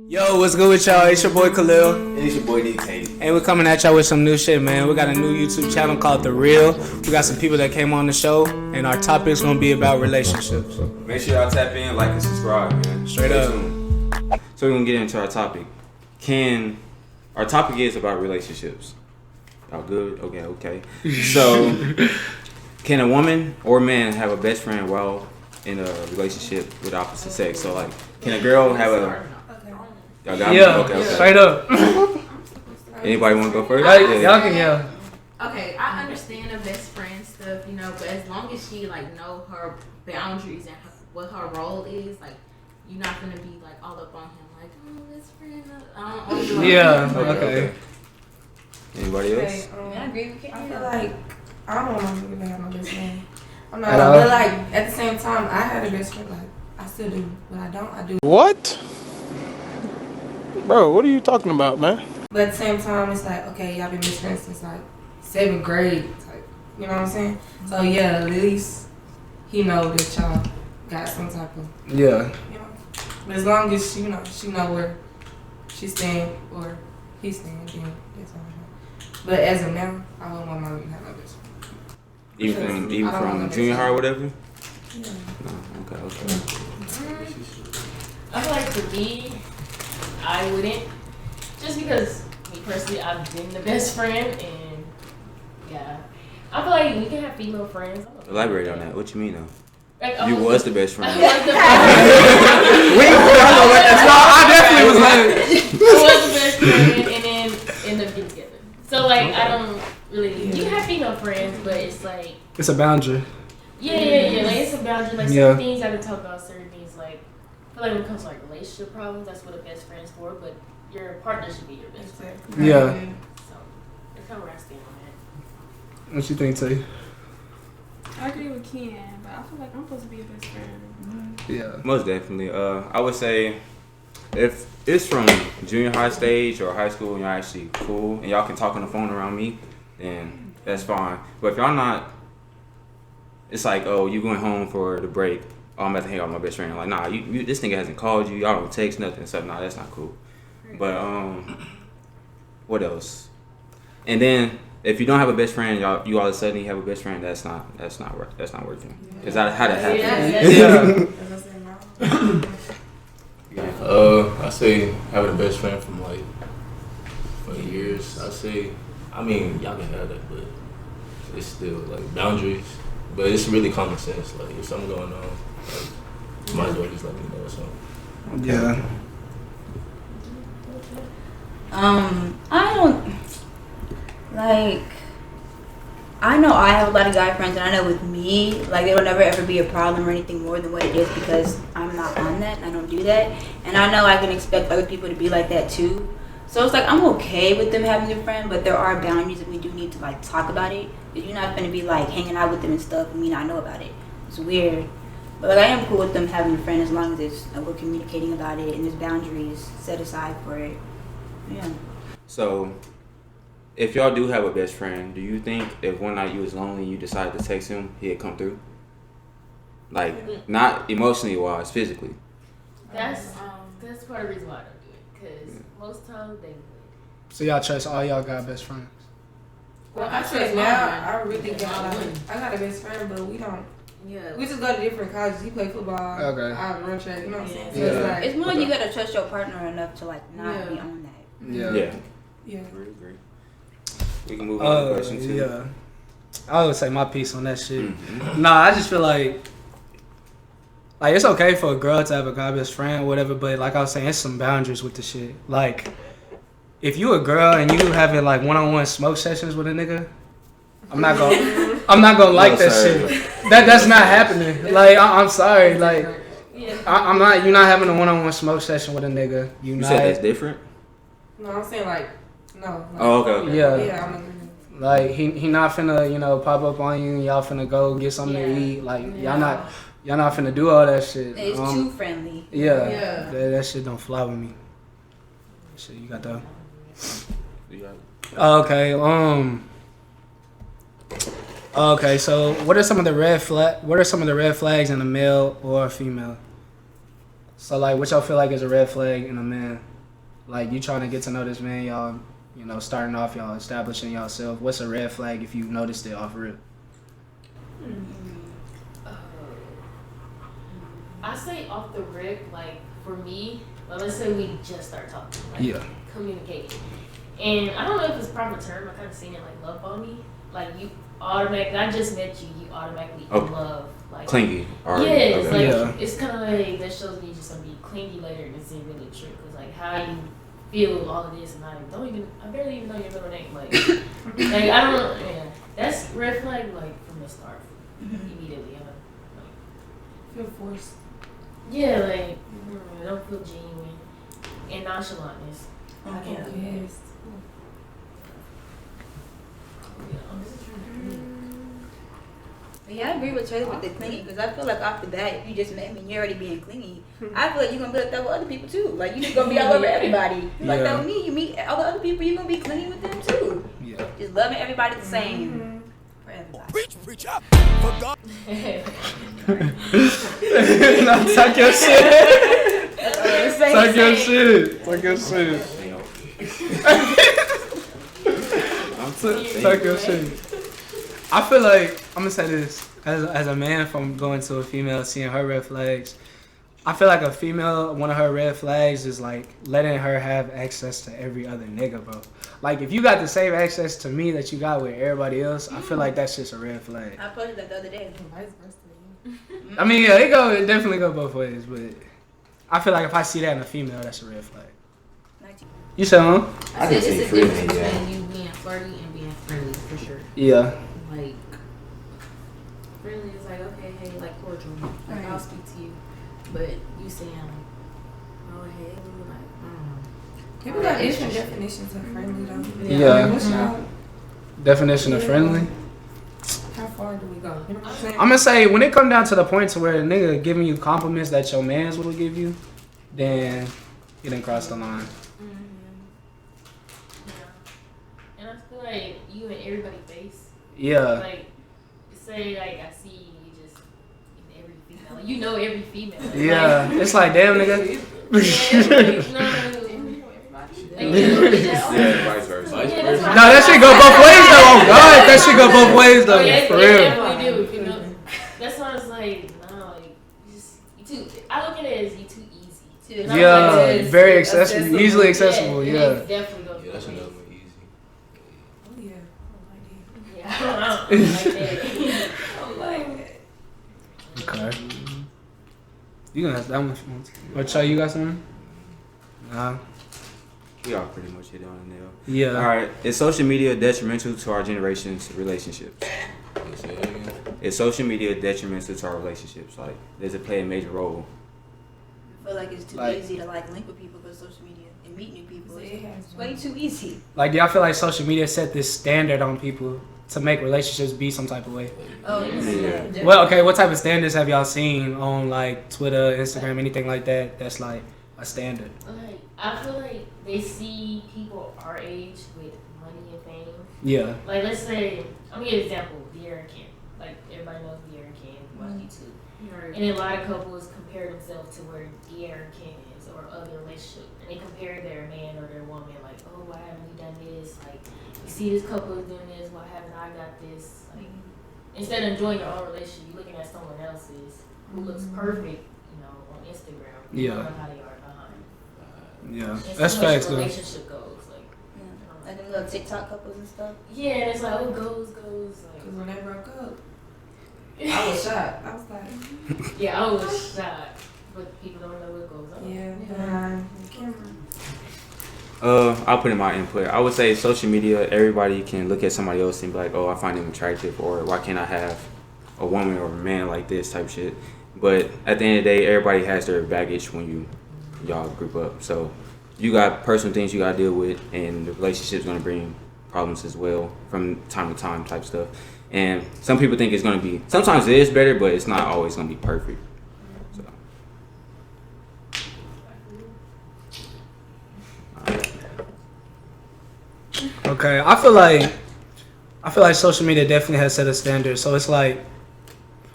Yo, what's good with y'all? It's your boy Khalil. And it's your boy DK. And we're coming at y'all with some new shit, man. We got a new YouTube channel called The Real. We got some people that came on the show, and our topic's gonna be about relationships. Make sure y'all tap in, like, and subscribe, man. Straight up. So we're gonna get into our topic. Our topic is about relationships. Y'all good? Okay. So, can a woman or man have a best friend while in a relationship with opposite sex? So, like, can a girl have a... Y'all got me? Okay. Straight up. Anybody want to go first? Y'all can yell. Okay, I understand the best friend stuff, but as long as she know her boundaries and what her role is, you're not gonna be all up on him best friend. I don't do Yeah. Okay. Anybody else? Okay, I agree with you. I feel like I don't want my nigga to have my best friend. I'm not, but at the same time, I had a best friend. I still do, but I do. What? Bro, what are you talking about, man? But at the same time, it's okay, y'all been best friends since 7th grade. You know what I'm saying? So yeah, at least he know that y'all got some type of. Yeah. But as long as she know where she's staying or he's staying, then that's all. But as of now, I don't want my nigga to have my best friend. Even from junior high or whatever? Yeah. No, okay. I feel like for me, I wouldn't. Just because me personally, I've been the best friend, and yeah, I feel like we can have female friends. Elaborate on that. What you mean, though? I You was the best friend. was the best friend. I was the best friend, and then end up getting together. So I don't really. You can have female friends, but it's It's a boundary. yeah. It's a boundary. Certain things I can talk about. Certain things I feel like when it comes to relationship problems, that's what a best friend's for. But your partner should be your best friend. Yeah. So that's kind of where I stand on that. What you think, Tay? I agree with Ken, but I feel like I'm supposed to be a best friend. Yeah. Most definitely. I would say if it's from junior high stage or high school and y'all actually cool and y'all can talk on the phone around me, then that's fine. But if y'all not, it's you going home for the break. Oh, I'm about to hang out with my best friend. Nah, you this nigga hasn't called you. Y'all don't text nothing. So nah, that's not cool. But what else? And then if you don't have a best friend, you all of a sudden you have a best friend. That's not working. Cause how that happens. I say having a best friend from for years. I mean y'all can have that, but it's still boundaries. But it's really common sense. If something going on, you might as well just let me know or something. Yeah. I don't I know I have a lot of guy friends, and I know with me, it'll never ever be a problem or anything more than what it is because I'm not on that and I don't do that. And I know I can expect other people to be like that too. So it's I'm okay with them having a friend, but there are boundaries and we do need to talk about it. Because you're not going to be hanging out with them and stuff and me not know about it. It's weird. But I am cool with them having a friend as long as we're communicating about it and there's boundaries set aside for it. Yeah. So, if y'all do have a best friend, do you think if one night you was lonely and you decided to text him, he'd come through? Not emotionally wise, physically. That's part of the reason why I don't do it. Because most times they would. So y'all trust all y'all got best friends? Well, I said now, I really got I got a best friend, but we don't. Yeah. We just go to different colleges. He play football. Okay. I run track. You know what I'm saying? So Yeah. it's It's more you gotta trust your partner enough to not be on that. Yeah. Yeah. Agree. We can move on to question 2. Yeah. I would say my piece on that shit. Mm-hmm. Nah, I just feel like it's okay for a girl to have a guy best friend or whatever, but like I was saying, it's some boundaries with the shit. If you a girl and you having one-on-one smoke sessions with a nigga, I'm not gonna like that shit. That's not happening. I'm sorry. I'm not. You're not having a one-on-one smoke session with a nigga. You said that's different? No, I'm saying no. Oh, okay. Yeah. Yeah, I'm he not finna pop up on you and y'all finna go get something to eat. Y'all not finna do all that shit. It's too friendly. Yeah. That shit don't fly with me. Shit, you got that? Okay. Okay. So, what are some of the red flags in a male or a female? So, what y'all feel like is a red flag in a man? Like you trying to get to know this man, y'all, you know, starting off, y'all establishing yourself. What's a red flag if you noticed it off rip? I say off the rip, like for me, well, let's say we just start talking, like Yeah. communicating. And I don't know if it's a proper term, I kind of seen it like love bombing. Like you automatically, I just met you, you automatically Oh. in love. Like, Clingy. Or, yeah, it's okay. like, Yeah. it's kind of like, that shows me you're just going to be clingy later and it's really true. Because like how you feel all of this and I barely even know your middle name. Like, like I don't, yeah, that's red flag like from the start, immediately. I'm like, Feel forced. yeah, like, I don't feel genuine. And nonchalantness. I can't do that. Yes. Yeah, I agree with Trey with the clingy because I feel like off the bat, if you just met me and you're already being clingy, I feel like you're gonna be like that with other people too. Like you just gonna be all over everybody. You like that with me. You meet all the other people, you're gonna be clingy with them too. Yeah. Just loving everybody the same for everybody. Nah, talk your shit. Same, Talk your same. shit. Talk your shit. Talk your shit. I feel like I'm gonna say this as a man from going to a female, seeing her red flags. I feel like a female, one of her red flags is like letting her have access to every other nigga, bro. Like if you got the same access to me that you got with everybody else, I feel like that's just a red flag. I posted that the other day. Vice versa. I mean, yeah, it definitely go both ways, but I feel like if I see that in a female, that's a red flag. You said, huh? I I can said see it's a difference freely, yeah. between you being flirty and being friendly for sure. Yeah. Like friendly is like okay, hey, like cordial. Like I'll speak to you, but you saying oh hey, like People got different definitions of friendly though. Yeah. What's y'all? Definition of friendly. How far do we go? You know what I'm saying? I'm gonna say when it come down to the point to where a nigga giving you compliments that your mans would give you, then you didn't cross the line. Yeah. And I feel like you in everybody's face. Yeah. Like, say, like, I see you just in every female. Like, you know every female. Like, Yeah. It's like damn nigga. yeah, it's like, no. Like, you know, it's just, Yeah, vice versa. Vice Yeah, versa. that's No, that shit go both ways though. Oh God, that shit go both ways though. Oh, yeah, For it real. definitely do. You know, that's why it's like, no, like, you too. I look at it as you too easy. And I'm Yeah, like, very accessible, easily accessible. Yeah, Yeah. it definitely goes Yeah, that's both another ways. one easy. Oh yeah. Yeah, I don't like that. I'm like, Okay. You gonna ask that one if you want to. Or Cho, you got something? Nah. We all pretty much hit it on the nail. Yeah. All right. Is social media detrimental to our generation's relationships? You say that again? Is social media detrimental to our relationships? Like, does it play a major role? I feel like it's too Like- easy to like link with people because social media and meet new people. It has It's way too easy. Like, do y'all feel like social media set this standard on people to make relationships be some type of way? Oh, Yeah. Well, okay, what type of standards have y'all seen on like Twitter, Instagram, anything like that? That's like a standard. Like, I feel like they see people our age with money and fame. Yeah. Like, let's say, I'm gonna give an example, De'Aaron King. Like, everybody knows De'Aaron King, watch YouTube. And a lot of couples compare themselves to where De'Aaron King is or other relationship. And they compare their man or their woman, like, oh, why haven't you done this? Like, you see this couple is doing this, why haven't I got this? Like, instead of enjoying your own relationship, you're looking at someone else's who looks perfect, you know, on Instagram. You Yeah. don't know how they are behind. Yeah. And That's so much facts though. relationship goes, like, Yeah. Like them little TikTok couples and stuff. yeah, and it's like, oh, goes, because like, when they broke up, I was shocked. I was like, yeah, I was shocked, but people don't know what goes on. yeah, behind the camera. I'll put in my input. I would say social media, everybody can look at somebody else and be like, oh, I find them attractive, or why can't I have a woman or a man like this type shit. But at the end of the day, everybody has their baggage when y'all group up. So you got personal things you got to deal with, and the relationship's going to bring problems as well from time to time type stuff. And some people think it's going to be, sometimes it is better, but it's not always going to be perfect. So. Okay, I feel like social media definitely has set a standard. So it's like,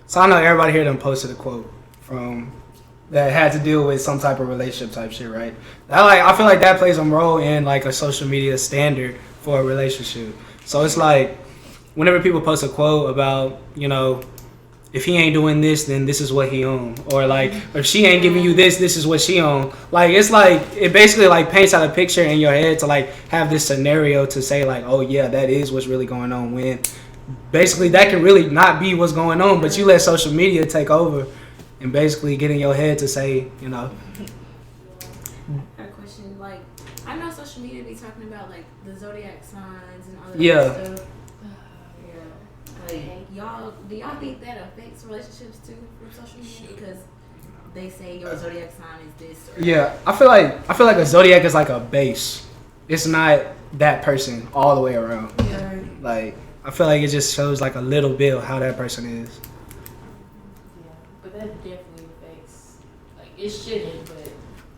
so I know everybody here done posted a quote from that had to deal with some type of relationship type shit, right? I feel like that plays a role in like a social media standard for a relationship. So it's like whenever people post a quote about, you know, if he ain't doing this, then this is what he own, or like if she ain't giving you this, this is what she own. Like it's like it basically like paints out a picture in your head to like have this scenario to say like, oh yeah, that is what's really going on, when basically that can really not be what's going on, but you let social media take over and basically get in your head to say, you know. I have a question. Like, I know social media be talking about like the zodiac signs and all that Yeah. stuff. Like, do y'all think that affects relationships too from social media? Because they say your zodiac sign is this. Or Yeah, I feel like a zodiac is like a base. It's not that person all the way around. Yeah. Like I feel like it just shows like a little bit of how that person is. Yeah, but that definitely affects. Like it shouldn't, but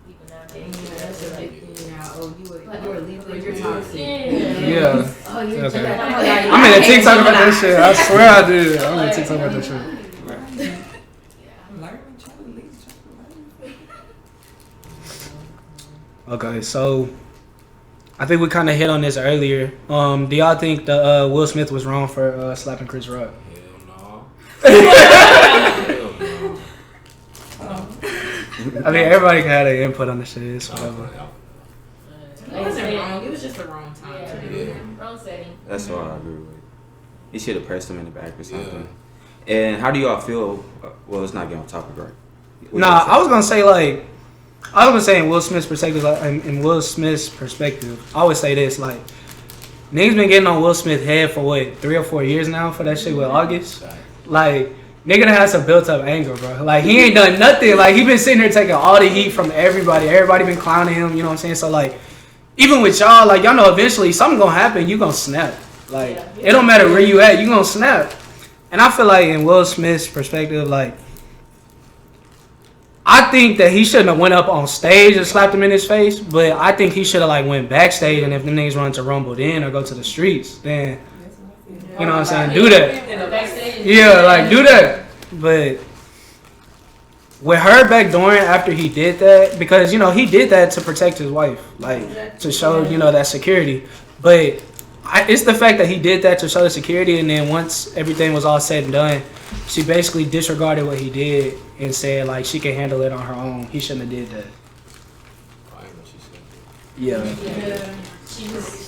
people nowadays. that's a big thing now. Oh, you were Libra, you're Yeah. toxic. Yeah. Oh, you're Okay. Gemini. I'm in a TikTok about that shit. I swear I did. I'm in a TikTok about that shit. Learn, try to lead, try to learn. Okay, so I think we kind of hit on this earlier. Do y'all think the Will Smith was wrong for slapping Chris Rock? Hell no. Hell no. I mean, everybody can have their input on the shit. It's whatever. It wasn't wrong. It was just the wrong time Yeah. to do it. Wrong setting. That's what I agree with. He should have pressed him in the back or something. And how do y'all feel? Well, it's not getting off topic, right? What Nah, y'all say? I was gonna say in Will Smith's perspective, like, in Will Smith's perspective, I always say this, like, niggas been getting on Will Smith head for what, 3 or 4 years now for that shit with August. Like, nigga done has some built up anger, bro. Like, he ain't done nothing. Like, he been sitting here taking all the heat from everybody. Everybody been clowning him, you know what I'm saying? So, like, even with y'all, like, y'all know eventually something gonna happen, you gonna snap. Like, it don't matter where you at, you gonna snap. And I feel like in Will Smith's perspective, like, I think that he shouldn't have went up on stage and slapped him in his face, but I think he should have like went backstage, and if them niggas run to Rumble then or go to the streets, then you know what I'm saying, do that. In the backstage. Yeah, like do that. But with her backdooring after he did that, because you know he did that to protect his wife, like to show you know that security. But it's the fact that he did that to show the security, and then once everything was all said and done, she basically disregarded what he did and said like she can handle it on her own. He shouldn't have did that. I ain't know she said that. Yeah. Yeah. She just.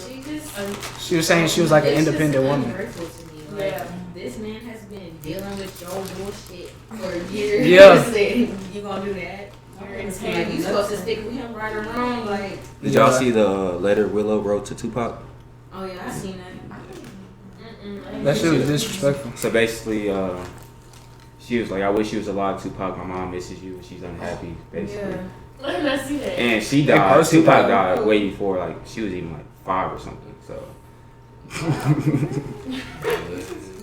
She was saying she was like an It's just independent woman. hurtful to me. Like, Yeah. this man has been dealing with your bullshit for years. Yeah. And you gonna do that? Like, you supposed to stick with him right or wrong? Like, Did y'all see the letter Willow wrote to Tupac? oh yeah, I seen that. That shit was disrespectful. So basically, she was like, "I wish you was alive, Tupac. My mom misses you, and she's unhappy." Basically, Let me not see that. and she They died. posted Tupac that. died way before like she was even like 5 or something. So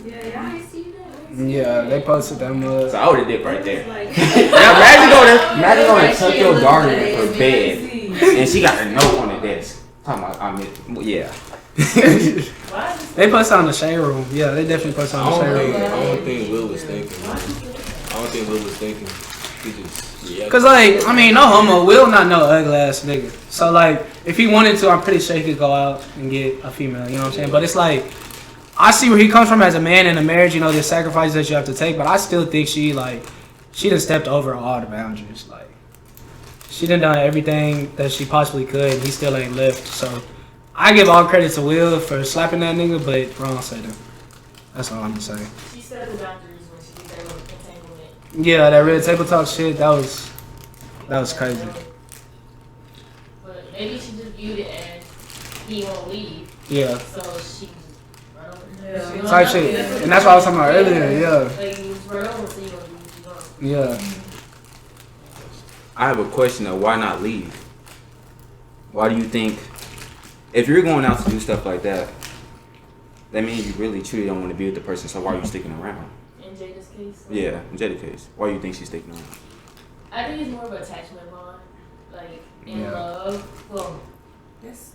Yeah, y'all ain't seen that. Yeah, they posted that much. I would have dipped right there. Like, Now imagine going to tuck your daughter in her bed, and she got a note on the desk. Talking about, yeah. Why is They posted on the shade room. Yeah, they definitely posted on the shade room. I don't think Will was thinking. I don't think Will was thinking. He just reacted. Cause like, I mean, no homo, Will not no ugly ass nigga. So like, if he wanted to, I'm pretty sure he could go out and get a female. You know what I'm saying? But it's like, I see where he comes from as a man in a marriage. You know, there's sacrifices that you have to take. But I still think she done stepped over all the boundaries. Like, she done everything that she possibly could, and he still ain't left. So I give all credit to Will for slapping that nigga, but wrong setting. That's all I'm gonna say. she set the boundaries when she did that little entanglement? Yeah, that red table talk shit, that was crazy. But maybe she just viewed it as he won't leave, Yeah. so she run over. Yeah. Type shit. And that's what I was talking about earlier, yeah. Like you just run over, so you gonna do what you want. Yeah. I have a question though. Why not leave? Why do you think, if you're going out to do stuff like that, that means you really truly don't want to be with the person, so why are you sticking around? In Jada's case. Yeah, in Jada's case. Why do you think she's sticking around? I think it's more of an attachment bond, like in Yeah. love. Well,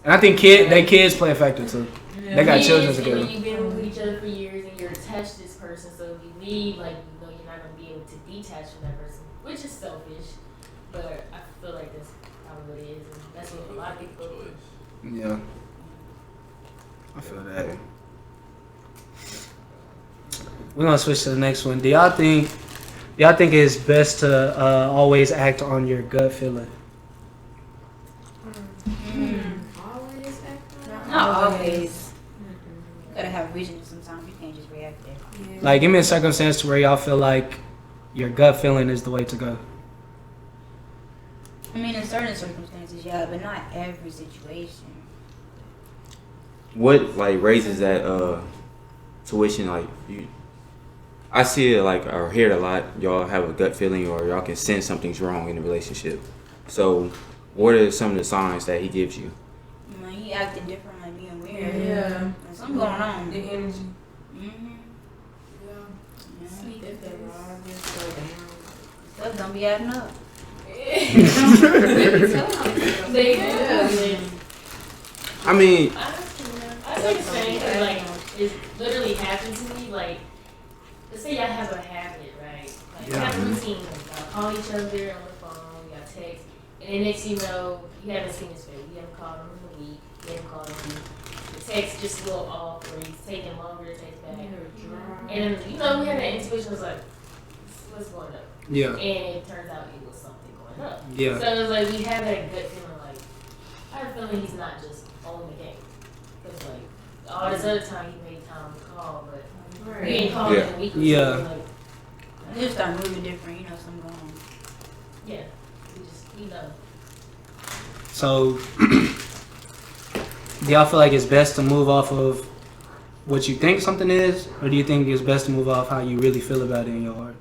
And I think they kids play a factor too. They got children kids, together. and then you've been with each other for years, and you're attached to this person. So if you leave, like you know, you're not gonna be able to detach from that person, which is selfish. But I feel like that's probably what it is, and that's what a lot of people. Yeah. I feel that. We're gonna switch to the next one. Do y'all think it's best to always act on your gut feeling? Always act like Not always. You gotta have reason sometimes. You can't just react there. Yeah. Like, give me a circumstance to where y'all feel like your gut feeling is the way to go. I mean, in certain circumstances, yeah, but not every situation. What like raises that tuition? Like I see it like or hear it a lot. Y'all have a gut feeling, or y'all can sense something's wrong in the relationship. So, what are some of the signs that he gives you? You know, he acting different, like being weird. Yeah. There's something going on. The energy. Mm-hmm. Yeah. sleep if they wrong, just slow down. Stuff don't be adding up. They do. I mean, I say the same thing. Like, it literally happened to me. Like, let's say y'all have a habit, right? Like, you have a routine. Y'all call each other on the phone, y'all text, and then next thing you know, you haven't seen his face. You haven't called him in a week. You haven't called him in a week. The text just a little off, or he's taking longer to text back. And, you know, we had that intuition, was like, what's going up? Yeah. And it turns out it was something going up. Yeah. So it was like, we have that gut feeling, like, I have a feeling he's not just on the game. Because, like, all this other time he made time to call, but we ain't called in a week or two. Yeah. Like, You just start moving different, you know, something going on. yeah. We just, you know. So, do y'all feel like it's best to move off of what you think something is, or do you think it's best to move off how you really feel about it in your heart?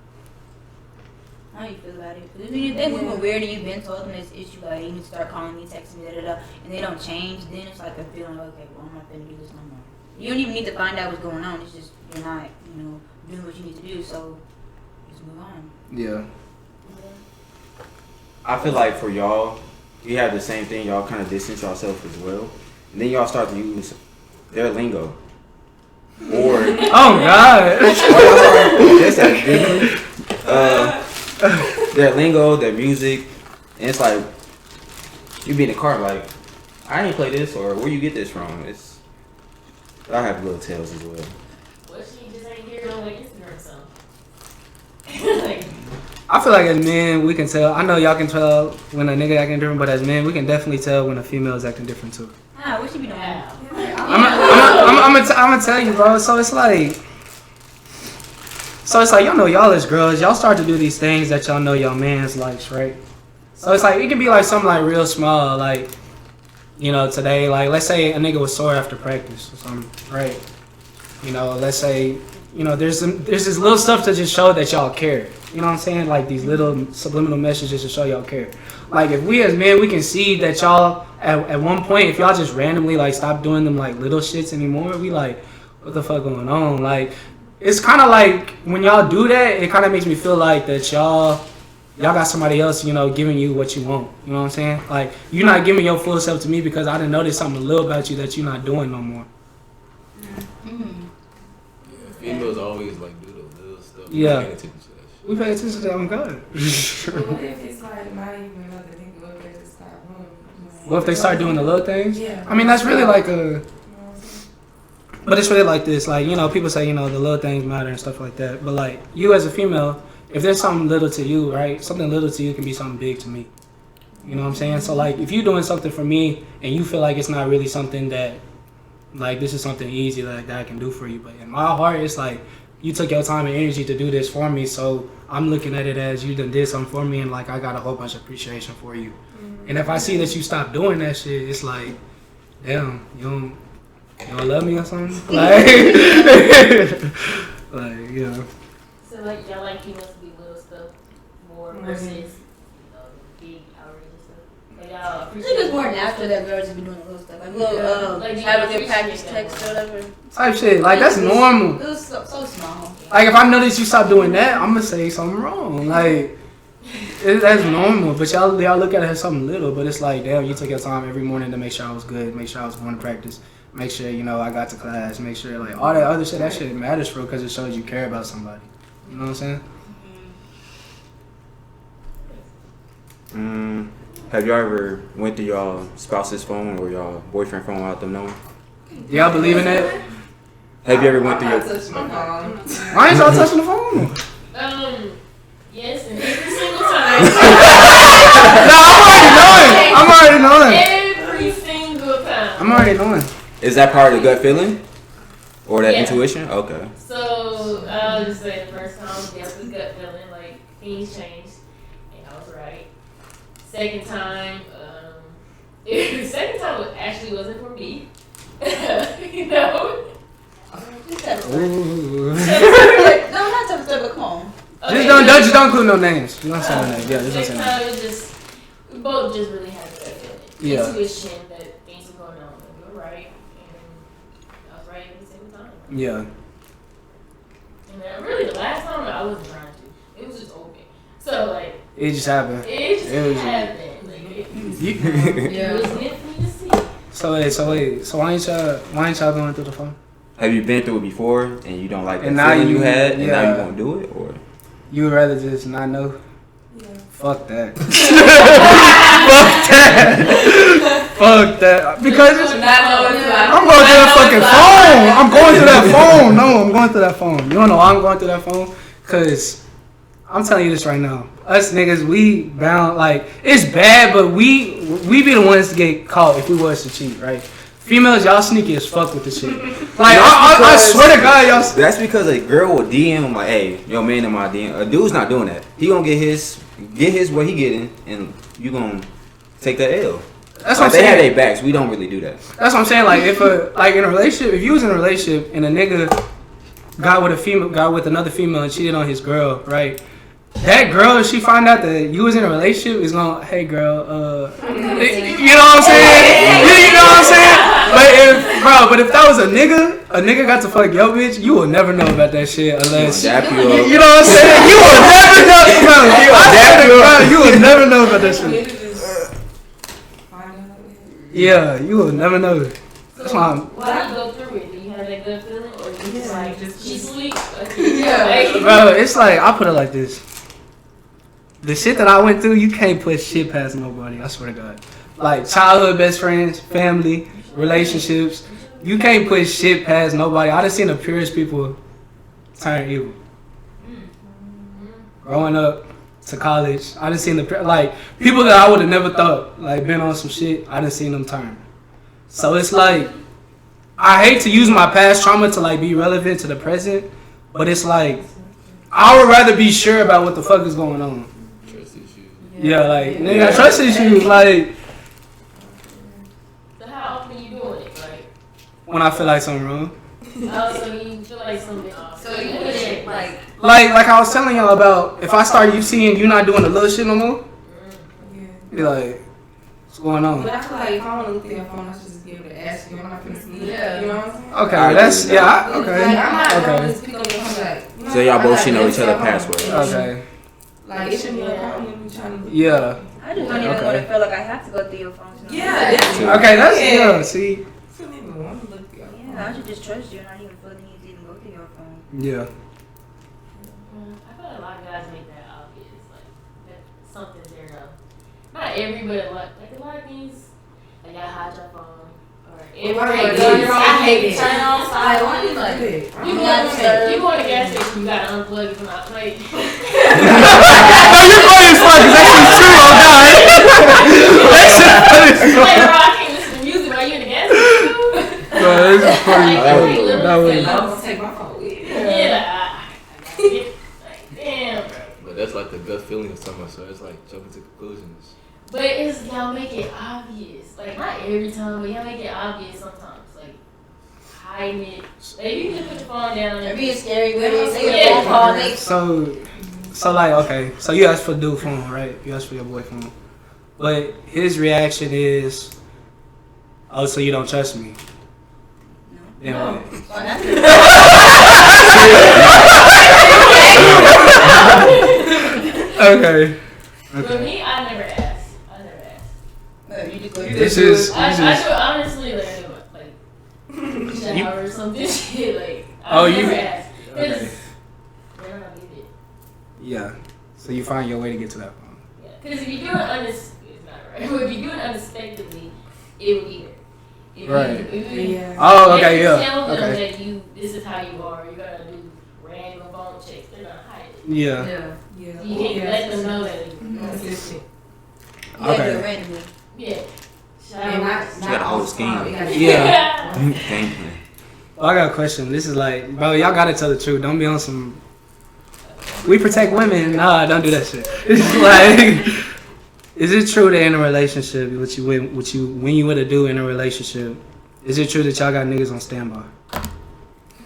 How you feel about it? Because if you think moving weird and you've been told them this issue, like you need to start calling me, texting me, and they don't change, then it's like a feeling like, okay, well, I'm not gonna do this no more. You don't even need to find out what's going on. It's just you're not, you know, doing what you need to do. So just move on. Yeah. I feel like for y'all, you have the same thing. Y'all kind of distance yourself as well, and then y'all start to use their lingo. Or Oh God. just that giggling, their lingo, their music, and it's like you be in the car like, I ain't play this, or where you get this from? It's I have little tales as well. What she just ain't hear on like Instagram or something. Like, I feel like as men, we can tell. I know y'all can tell when a nigga acting different, but as men, we can definitely tell when a female is acting different too. Ah, what you be doing? wow. I'm gonna tell you, bro. So it's like, y'all know y'all as girls, y'all start to do these things that y'all know y'all man's likes, right? So it's like it can be like something like real small, like, you know, today, like let's say a nigga was sore after practice or something, right? You know, let's say, you know, there's this little stuff to just show that y'all care. You know what I'm saying? Like these little subliminal messages to show y'all care. Like if we as men, we can see that y'all at one point, if y'all just randomly like stop doing them like little shits anymore, we like, what the fuck going on? Like it's kind of like when y'all do that, it kind of makes me feel like that y'all got somebody else, you know, giving you what you want. You know what I'm saying? Like you're not giving your full self to me because I done noticed something little about you that you're not doing no more. Mm. Yeah, females always like do the little stuff. Yeah. Paying attention to that shit. We pay attention to that. I'm good. But what if it's like not even another thing? What if they just start doing it? What if they start doing the little things? Yeah. I mean, that's really like a. You know what I'm saying? But it's really like this, like, you know, people say, you know, the little things matter and stuff like that. But like you as a female, if there's something little to you, right? Something little to you can be something big to me. You know what I'm saying? So like if you're doing something for me and you feel like it's not really something that, like this is something easy that I can do for you, but in my heart it's like you took your time and energy to do this for me, so I'm looking at it as you done did something for me and like I got a whole bunch of appreciation for you. And if I see that you stop doing that shit, it's like, damn, you don't love me or something? Like, like, you know. So like y'all like females to be little stuff more versus big outrageous stuff. Like y'all I appreciate. think it's more natural that girls just be doing little stuff, like little, Like, you have a good appreciate practice that text or whatever. Type shit, like that's normal. It was so small. Like if I notice you stop doing that, I'm gonna say something wrong. Like that's normal, but y'all look at it as something little, but it's like, damn, you took your time every morning to make sure I was good, make sure I was going to practice, make sure, you know, I got to class, make sure like all that other shit, that shit matters for because it shows you care about somebody. You know what I'm saying? Have y'all ever went through y'all spouse's phone or y'all boyfriend phone without them knowing? Y'all believe in that? Have you ever went through your? Why ain't y'all touching the phone? Yes, and every single time. No, I'm already knowing. Every single time. I'm already knowing. Is that part of the gut feeling, or that Yeah. intuition? Okay. So I'll just say the first time, definitely gut feeling, like things changed, and I was right. Second time, the second time actually wasn't for me. You know. Ooh. No, not to but come on. Okay, Just don't include no names. You don't say no names. Yeah, just don't say Second no time names. it just we both just really had a gut feeling. Yeah. Intuition that things were going on. And we were right, and I was right every single time. Yeah. And then really the last time I wasn't trying to. It was just open. So like It just happened. it just It was- happened. Like it You- was meant for me to see. So wait. So why ain't y'all going through the phone? Have you been through it before and you don't like the And now feeling you you- had, and now yeah. you won't do it, or? You would rather just not know? Yeah. Fuck that. Fuck that. Because it's, I'm going through that fucking phone. I'm going through that phone. No, I'm going through that phone. You don't know why I'm going through that phone? Cause I'm telling you this right now. Us niggas, we bound, like, it's bad, but we be the ones to get caught if we was to cheat, right? Females, y'all sneaky as fuck with this shit. Like, I swear to God, y'all. That's because a girl will DM him like, "Hey, your man in my DM." A dude's not doing that. He gonna get his what he getting, and you gonna take that L. That's what Like, I'm they have saying. their backs. We don't really do that. That's what I'm saying. Like, if in a relationship, if you was in a relationship and a nigga got with another female and cheated on his girl, right? That girl, if she find out that you was in a relationship, is gonna, hey girl, you know what I'm saying? You know what I'm saying? But if that was a nigga got to fuck your bitch, you will never know about that shit unless Dap you up. you know what I'm saying? You will never know. You will never know about that shit. Yeah, you will never know. That's why I'm. Why you go through it? Do you have that good feeling, or you just like she's sweet? Yeah. Bro, it's like, I put it like this. The shit that I went through, you can't put shit past nobody. I swear to God. Like childhood best friends, family, relationships. You can't put shit past nobody. I done seen the purest people turn evil. Growing up to college, I done seen like people that I would have never thought like been on some shit. I done seen them turn. So it's like, I hate to use my past trauma to like be relevant to the present, but it's like I would rather be sure about what the fuck is going on. Trust issues. Yeah, like nigga, trust issues. Like So how often you doing it? Like, when I feel like something wrong. so you feel like something off. So you put it like Like I was telling y'all about, if I start seeing you not doing the little shit no more, be like, what's going on? But I feel like if I want to look at your phone, I should just be able to ask you. I'm not gonna sleep. Yeah. You know what I'm saying? Okay, that's okay. Like, I'm not gonna Okay. just pick up your phone like. You know, So y'all I both got should know each other your phone. password. Okay. Like it shouldn't be a problem when we trying to. Yeah. I just don't even Okay. want to feel like I have to go through your phone. Yeah. That's Okay, that's yeah. See. I shouldn't even want to look at your phone. Yeah, I should just trust you and not even feel the need to even go through your phone. Yeah. I feel like a lot of guys make that obvious, like that something's there though. Not every, but like a lot of things, like I hide your phone or if Right, like, yeah, I hate it. Turn on Like, silent. why you like that? You go to the gas station, you gotta unplug it from out plate. No, you're funny as fuck, 'cause that shit's true, oh god. That shit funny as Like, bro, fuck. I can't listen to music while you in the gas station. Bro, this is funny. Like, That was I cool. literally That was- say, I'm gonna take my phone with me. yeah, I get, like, damn, bro. But that's like the gut feeling of something, so it's like jumping to conclusions. But it's y'all make it obvious. Like not every time, but y'all make it obvious sometimes. Like hiding it. Like you can just put the phone down They're and being scary with it. They Yeah. get a phone call. They So like, okay, so you asked for the dude phone, right? You asked for your boy phone. But his reaction is, oh, so you don't trust me? Then No. what? Okay. For me, I never asked. You just go This is I do honestly like shower or something shit like Oh, I you- never asked. okay. They're not get it. Yeah. So you find your way to get to that phone. Yeah, Because if you do it it's not right. But if you do it unexpectedly, it will be there. If Right. Yeah. Oh, okay, if you yeah. tell them Okay. that this is how you are, you're gonna do random phone checks, they're gonna hide it. Yeah. Yeah. You can't let them know that. Consistent. You gotta do Okay. it randomly. Yeah. And She got a whole scheme. Yeah. Game plan. I got a question. This is like, bro, y'all gotta tell the truth. Don't be on some. We protect women. Nah, don't do that shit. It's like, is it true that in a relationship, when you would have do in a relationship, is it true that y'all got niggas on standby?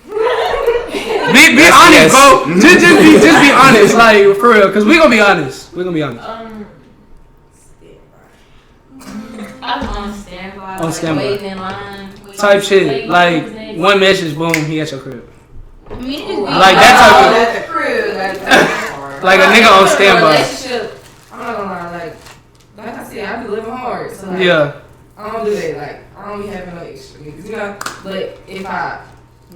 Be honest, yes. bro. Just be honest, like for real, cause we gonna be honest. We gonna be honest. I'm on standby. On standby. Waiting in line. Type shit, like one message, boom, he at your crib. I mean, it just be Like that That's the crew. Like a nigga on standby. Relationship. I'm not gonna lie. Like I said, I be living hard. So like, Yeah. I don't do that. Like I don't be having no extra niggas, you know. But if I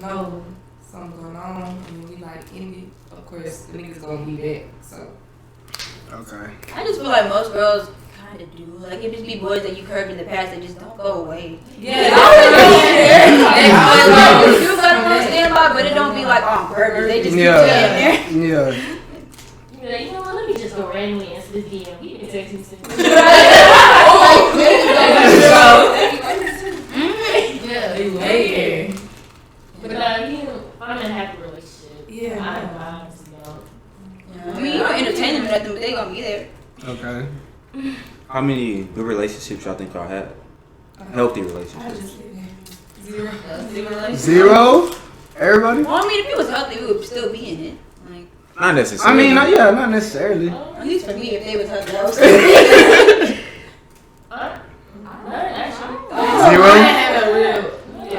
know something going on and we like in it, of course the niggas gonna be back. So Okay. I just feel like most girls kind of do. Like, it just be boys that you curved in the past that just don't go away. yeah, They always like, you do got them on standby, but it don't be like on purpose. They just keep Yeah. sitting there. Yeah. You be like, you know what, let me just go randomly answer this DM. He can text me since. Yeah. they waiting. But I'm in a happy relationship. Yeah. I honestly don't. Yeah. I mean, you don't entertain them or nothing, but they gonna be there. Okay. How many good relationships y'all think y'all had? Healthy I relationships. just zero. Zero? Everybody? Well, I mean, if it was healthy, we would still be in it. Like, Not necessarily. I mean, not necessarily. at least for me, if they was healthy, I was still None, actually. Zero? I had a real. Like,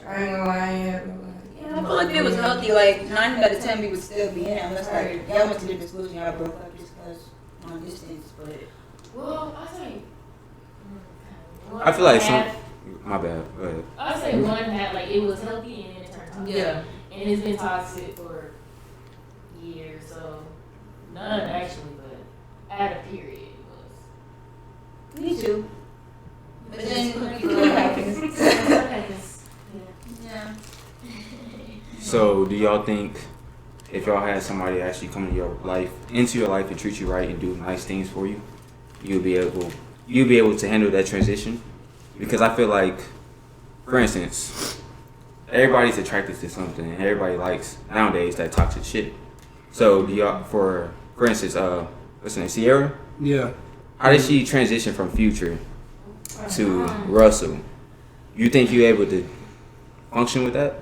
I ain't gonna lie, I ain't had no. Yeah, I feel like if it was healthy, like 9 out of 10 we would still be in it, unless like y'all went to different schools and y'all broke up just because long distance. But Well, I say. I feel like some. My bad. Go ahead. I say one had like it was healthy and then it turned toxic. Yeah. And it's been toxic for years, so none actually, but at a period it was. me too. But then what happens? Yeah. So, do y'all think if y'all had somebody actually come into your life and treat you right and do nice things for you, you'll be able to handle that transition? Because I feel like, for instance, everybody's attracted to something, and everybody likes nowadays that toxic shit. So, do y'all, for instance, what's her name, Sierra? Yeah. How did she transition from Future to Russell? You think you able to function with that?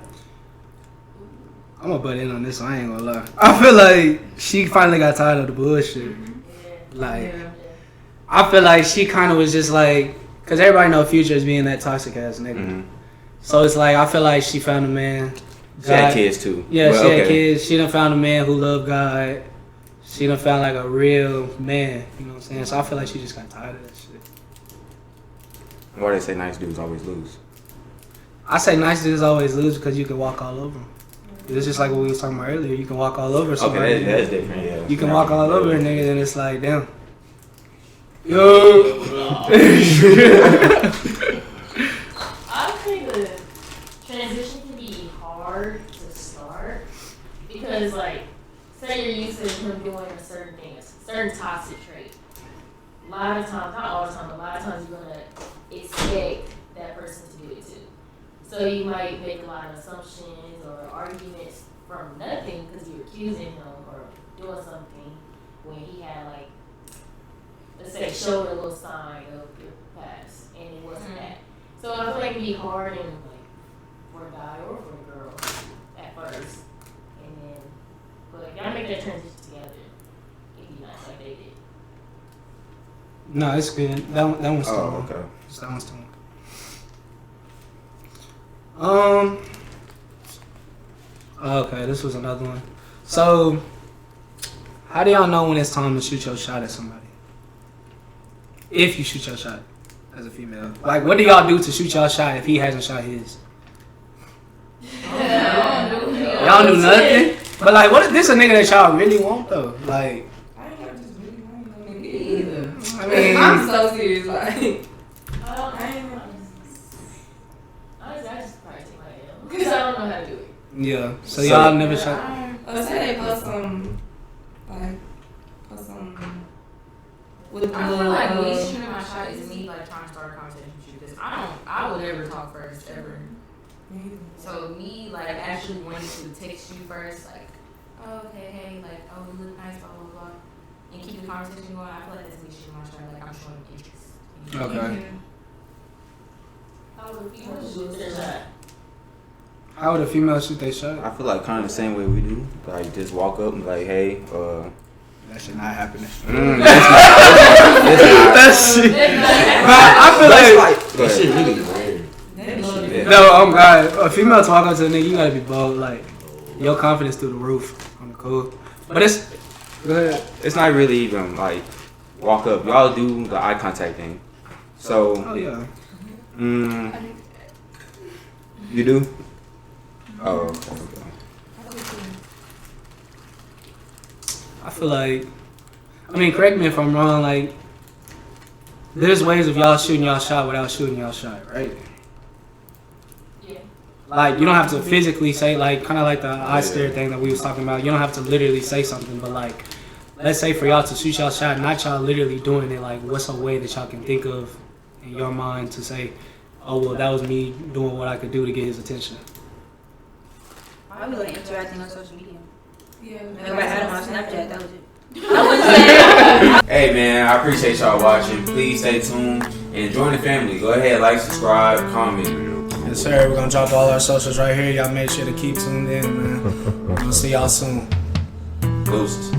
I'm gonna butt in on this, so I ain't gonna lie. I feel like she finally got tired of the bullshit. Like, I feel like she kind of was just like, because everybody know Future as being that toxic ass nigga. Mm-hmm. So it's like, I feel like she found a man. She had kids too. Yeah, Well, she had okay. kids. She done found a man who loved God. She done found like a real man. You know what I'm saying? So I feel like she just got tired of that shit. Why they say nice dudes always lose? I say nice dudes always lose because you can walk all over them. It's just like what we was talking about earlier. You can walk all over somebody. Okay, that's different. Yeah. You can walk all over a nigga, and it's like, damn. Yo. I think the transition can be hard to start because, like, say you're used to him doing a certain thing, a certain toxic trait. A lot of times, not all the time, but a lot of times you're gonna expect that person to do it too. So you might make a lot of assumptions or arguments from nothing because you're accusing him or doing something when he had, like, let's say, showed a little sign of your past and it wasn't that. So I feel like it can be hard and like for a guy or for a girl at first, and then but y'all make that transition together. It'd be nice like they did. No, it's good. That one's still Oh, on. okay. That one's still on. Okay, this was another one. So, how do y'all know when it's time to shoot your shot at somebody? If you shoot your shot as a female, like, what do y'all do to shoot y'all shot if he hasn't shot his? Y'all do nothing. But like, what if this a nigga that y'all really want though? Like, I ain't got just really want no nigga. mean, I'm so serious. Like, Honestly, I just probably take my L because I don't know how to do it. Yeah. So y'all never shot. let's say they put some, with the I feel little, like me shooting my shot is me like trying to start a conversation with you because I will never talk first ever. So me like actually wanting to text you first, like, oh, okay, hey, like, oh, you look nice, blah blah blah, and keep the conversation going. I feel like that's me shooting my shot. Like I'm showing interest. Okay. How would people shoot their shot? How would a female shoot their shot? I feel like kind of the same way we do. Like just walk up and be like, hey, That shit not happening. that's not. I feel like That shit really weird. Yeah. no, oh God, a female talk up to a nigga, you gotta be bold. Like your confidence through the roof on the cool. But it's go ahead. It's not really even like walk up. Y'all do the eye contact thing. So, Oh yeah. You do? Oh, okay. I feel like, I mean, correct me if I'm wrong. Like, there's ways of y'all shooting y'all shot without shooting y'all shot, right? Yeah. Like, you don't have to physically say, like, kind of like the eye stare thing that we was talking about. You don't have to literally say something, but like, let's say for y'all to shoot y'all shot, not y'all literally doing it. Like, what's a way that y'all can think of in your mind to say, oh well, that was me doing what I could do to get his attention. I was like interacting on social media. Yeah. Like if I had him on Snapchat, that was it. I wouldn't say. Hey man, I appreciate y'all watching. Please stay tuned and join the family. Go ahead, like, subscribe, comment. Yes sir, we're gonna drop all our socials right here. Y'all make sure to keep tuned in, man. We'll see y'all soon. Deuces.